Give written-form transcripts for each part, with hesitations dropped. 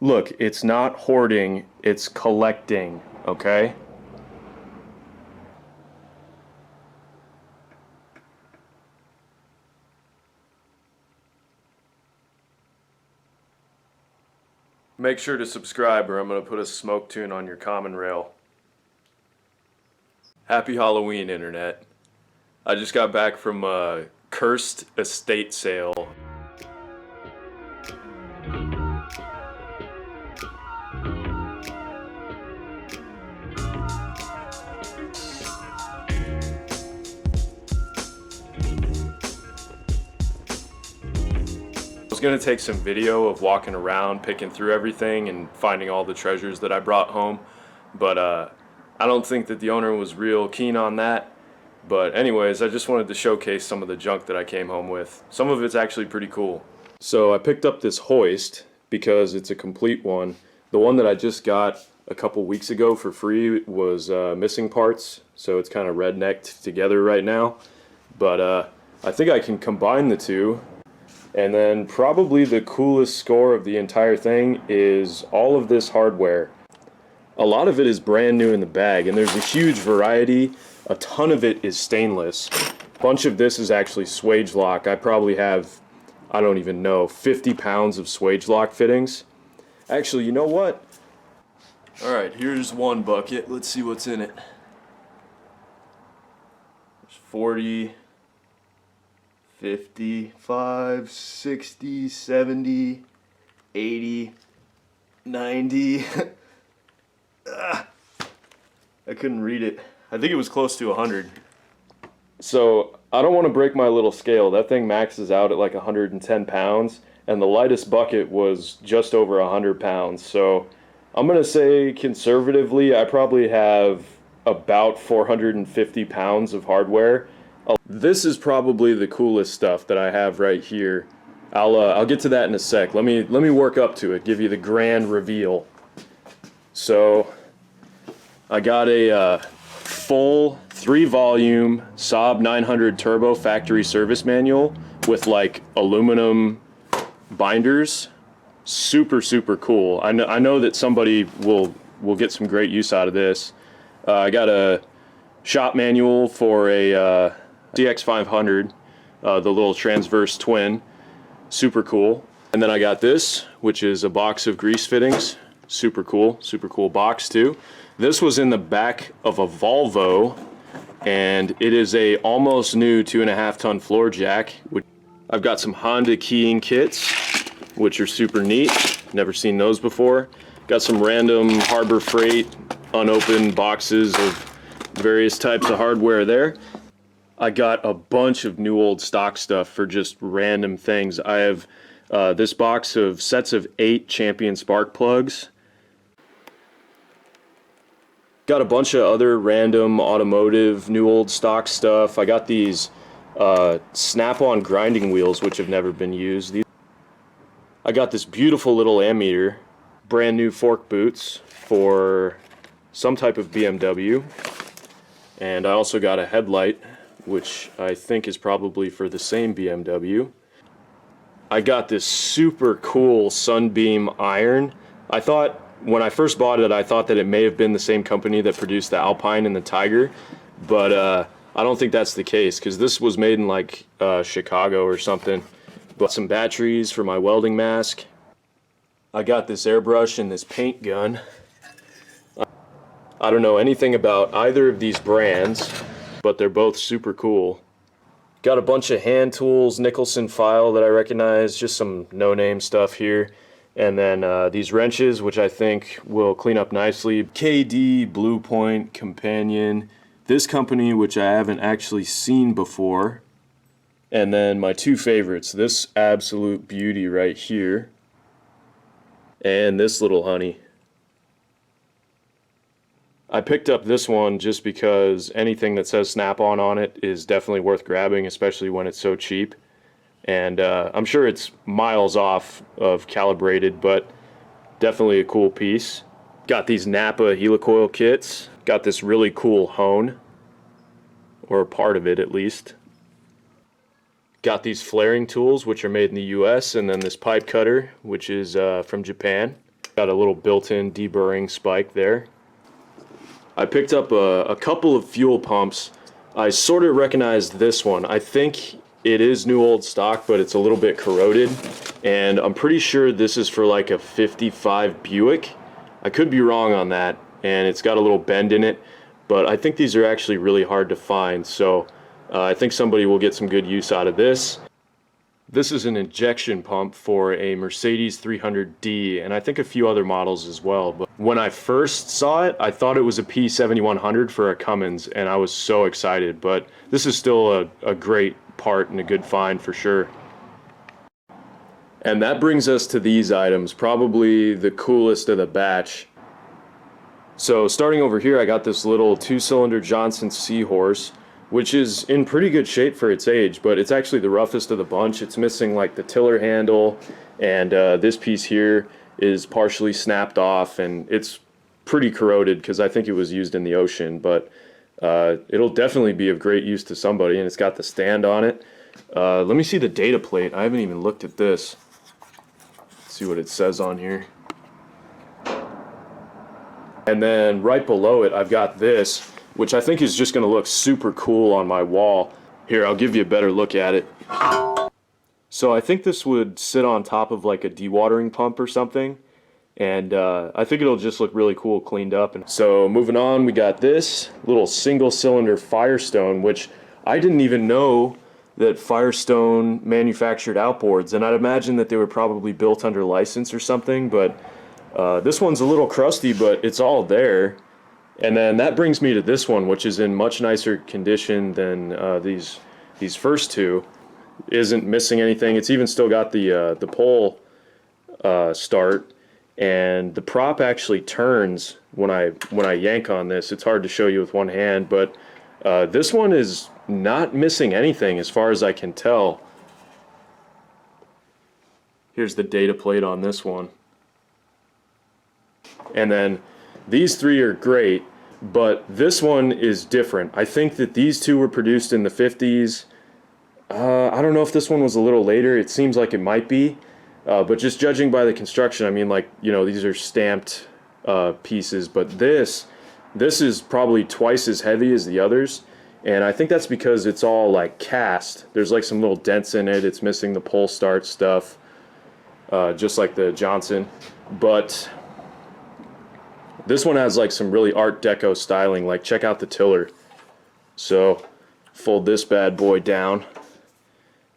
Look, it's not hoarding, it's collecting, okay? Make sure to subscribe or I'm going to put a smoke tune on your common rail. Happy Halloween, Internet. I just got back from a cursed estate sale. I was going to take some video of walking around, picking through everything and finding all the treasures that I brought home, but I don't think that the owner was real keen on that. But anyways, I just wanted to showcase some of the junk that I came home with. Some of it's actually pretty cool. So I picked up this hoist because it's a complete one. The one that I just got a couple weeks ago for free was missing parts, so it's kind of rednecked together right now. But I think I can combine the two. And then probably the coolest score of the entire thing is all of this hardware. A lot of it is brand new in the bag, and there's a huge variety. A ton of it is stainless. A bunch of this is actually swage lock. I probably have, I don't even know, 50 pounds of swage lock fittings. Actually, you know what? Alright, here's one bucket. Let's see what's in it. There's 40, 55, 60, 70, 80, 90. I couldn't read it. I think it was close to 100. So I don't want to break my little scale. That thing maxes out at like 110 pounds, and the lightest bucket was just over 100 pounds. So I'm going to say conservatively, I probably have about 450 pounds of hardware. This is probably the coolest stuff that I have right here. I'll get to that in a sec. Let me work up to it, give you the grand reveal. So I got a full 3-volume Saab 900 turbo factory service manual with like aluminum binders. Super cool. I know that somebody will get some great use out of this. I got a shop manual for a CX500, the little transverse twin. Super cool. And then I got this, which is a box of grease fittings. Super cool box too. This was in the back of a Volvo, and it is a almost new 2.5 ton floor jack. I've got some Honda keying kits, which are super neat. Never seen those before. Got some random Harbor Freight unopened boxes of various types of hardware there. I got a bunch of new old stock stuff for just random things. I have this box of sets of 8 Champion spark plugs. Got a bunch of other random automotive new old stock stuff. I got these snap-on grinding wheels which have never been used. I got this beautiful little ammeter, brand new fork boots for some type of BMW, and I also got a headlight which I think is probably for the same BMW. I got this super cool sunbeam iron. I thought, when I first bought it, I thought that it may have been the same company that produced the Alpine and the Tiger, but I don't think that's the case, because this was made in like Chicago or something. But some batteries for my welding mask. I got this airbrush and this paint gun. I don't know anything about either of these brands, but they're both super cool. Got a bunch of hand tools, Nicholson file that I recognize, just some no-name stuff here. And then these wrenches, which I think will clean up nicely. KD Blue Point Companion. This company, which I haven't actually seen before. And then my two favorites, this absolute beauty right here, and this little honey. I picked up this one just because anything that says Snap-on on it is definitely worth grabbing, especially when it's so cheap. And I'm sure it's miles off of calibrated, but definitely a cool piece. Got these Napa helicoil kits. Got this really cool hone, or a part of it at least. Got these flaring tools, which are made in the US, and then this pipe cutter, which is from Japan. Got a little built-in deburring spike there. I picked up a couple of fuel pumps. I sort of recognized this one. I think it is new old stock, but it's a little bit corroded. And I'm pretty sure this is for like a 55 Buick. I could be wrong on that, and it's got a little bend in it. But I think these are actually really hard to find, so I think somebody will get some good use out of this. This is an injection pump for a Mercedes 300D, and I think a few other models as well. But when I first saw it, I thought it was a P7100 for a Cummins, and I was so excited. But this is still a great part and a good find for sure. And that brings us to these items, probably the coolest of the batch. So starting over here, I got this little 2-cylinder Johnson Seahorse, which is in pretty good shape for its age, but it's actually the roughest of the bunch. It's missing like the tiller handle, and this piece here is partially snapped off, and it's pretty corroded because I think it was used in the ocean, but it'll definitely be of great use to somebody, and it's got the stand on it. Let me see the data plate. I haven't even looked at this. Let's see what it says on here. And then right below it, I've got this, which I think is just going to look super cool on my wall. Here, I'll give you a better look at it. So I think this would sit on top of like a dewatering pump or something, and I think it'll just look really cool cleaned up. And so moving on, we got this little single-cylinder Firestone, which I didn't even know that Firestone manufactured outboards, and I'd imagine that they were probably built under license or something, but this one's a little crusty, but it's all there. And then that brings me to this one, which is in much nicer condition than these first two. Isn't missing anything. It's even still got the pole start, and the prop actually turns when I yank on this. It's hard to show you with one hand, but this one is not missing anything as far as I can tell. Here's the data plate on this one. And then these three are great, but this one is different. I think that these two were produced in the 50s. I don't know if this one was a little later. It seems like it might be. But just judging by the construction, I mean, like, you know, these are stamped pieces. But this is probably twice as heavy as the others. And I think that's because it's all, like, cast. There's, like, some little dents in it. It's missing the pole start stuff, just like the Johnson. But this one has like some really Art Deco styling. Like, check out the tiller. So fold this bad boy down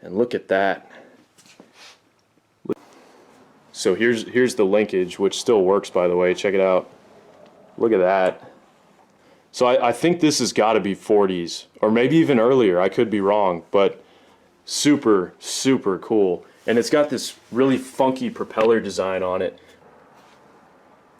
and look at that. So here's the linkage, which still works, by the way. Check it out. Look at that. So I think this has got to be 40s or maybe even earlier. I could be wrong, but super, super cool. And it's got this really funky propeller design on it.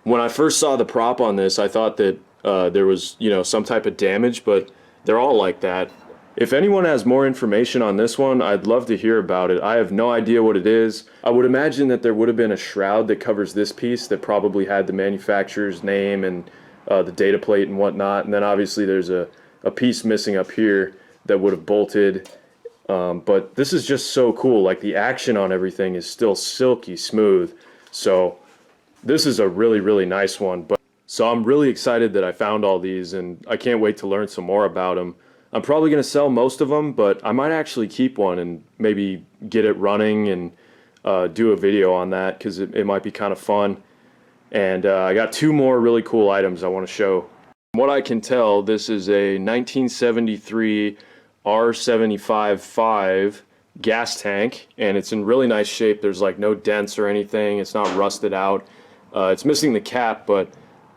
When I first saw the prop on this, I thought that there was, you know, some type of damage, but they're all like that. If anyone has more information on this one, I'd love to hear about it. I have no idea what it is. I would imagine that there would have been a shroud that covers this piece that probably had the manufacturer's name and the data plate and whatnot. And then obviously there's a piece missing up here that would have bolted. But this is just so cool. Like, the action on everything is still silky smooth. So this is a really, really nice one. So I'm really excited that I found all these, and I can't wait to learn some more about them. I'm probably going to sell most of them, but I might actually keep one and maybe get it running and do a video on that, because it might be kind of fun. And I got two more really cool items I want to show. From what I can tell, this is a 1973 R75-5 gas tank, and it's in really nice shape. There's like no dents or anything. It's not rusted out. It's missing the cap, but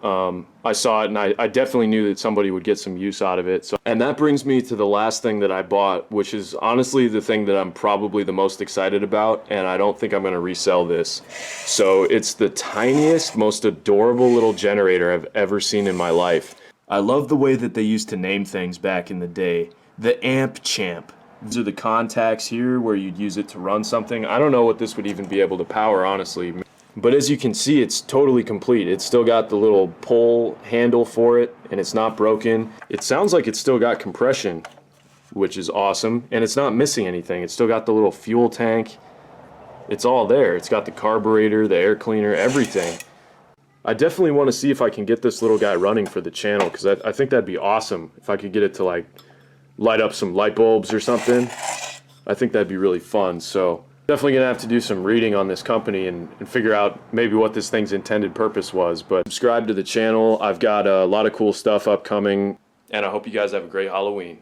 I saw it and I definitely knew that somebody would get some use out of it. And that brings me to the last thing that I bought, which is honestly the thing that I'm probably the most excited about, and I don't think I'm going to resell this. So it's the tiniest, most adorable little generator I've ever seen in my life. I love the way that they used to name things back in the day. The Amp Champ. These are the contacts here where you'd use it to run something. I don't know what this would even be able to power, honestly. But as you can see, it's totally complete. It's still got the little pole handle for it, and it's not broken. It sounds like it's still got compression, which is awesome. And it's not missing anything. It's still got the little fuel tank. It's all there. It's got the carburetor, the air cleaner, everything. I definitely want to see if I can get this little guy running for the channel, because I think that'd be awesome if I could get it to like light up some light bulbs or something. I think that'd be really fun. So definitely gonna have to do some reading on this company and figure out maybe what this thing's intended purpose was. But subscribe to the channel. I've got a lot of cool stuff upcoming, and I hope you guys have a great Halloween.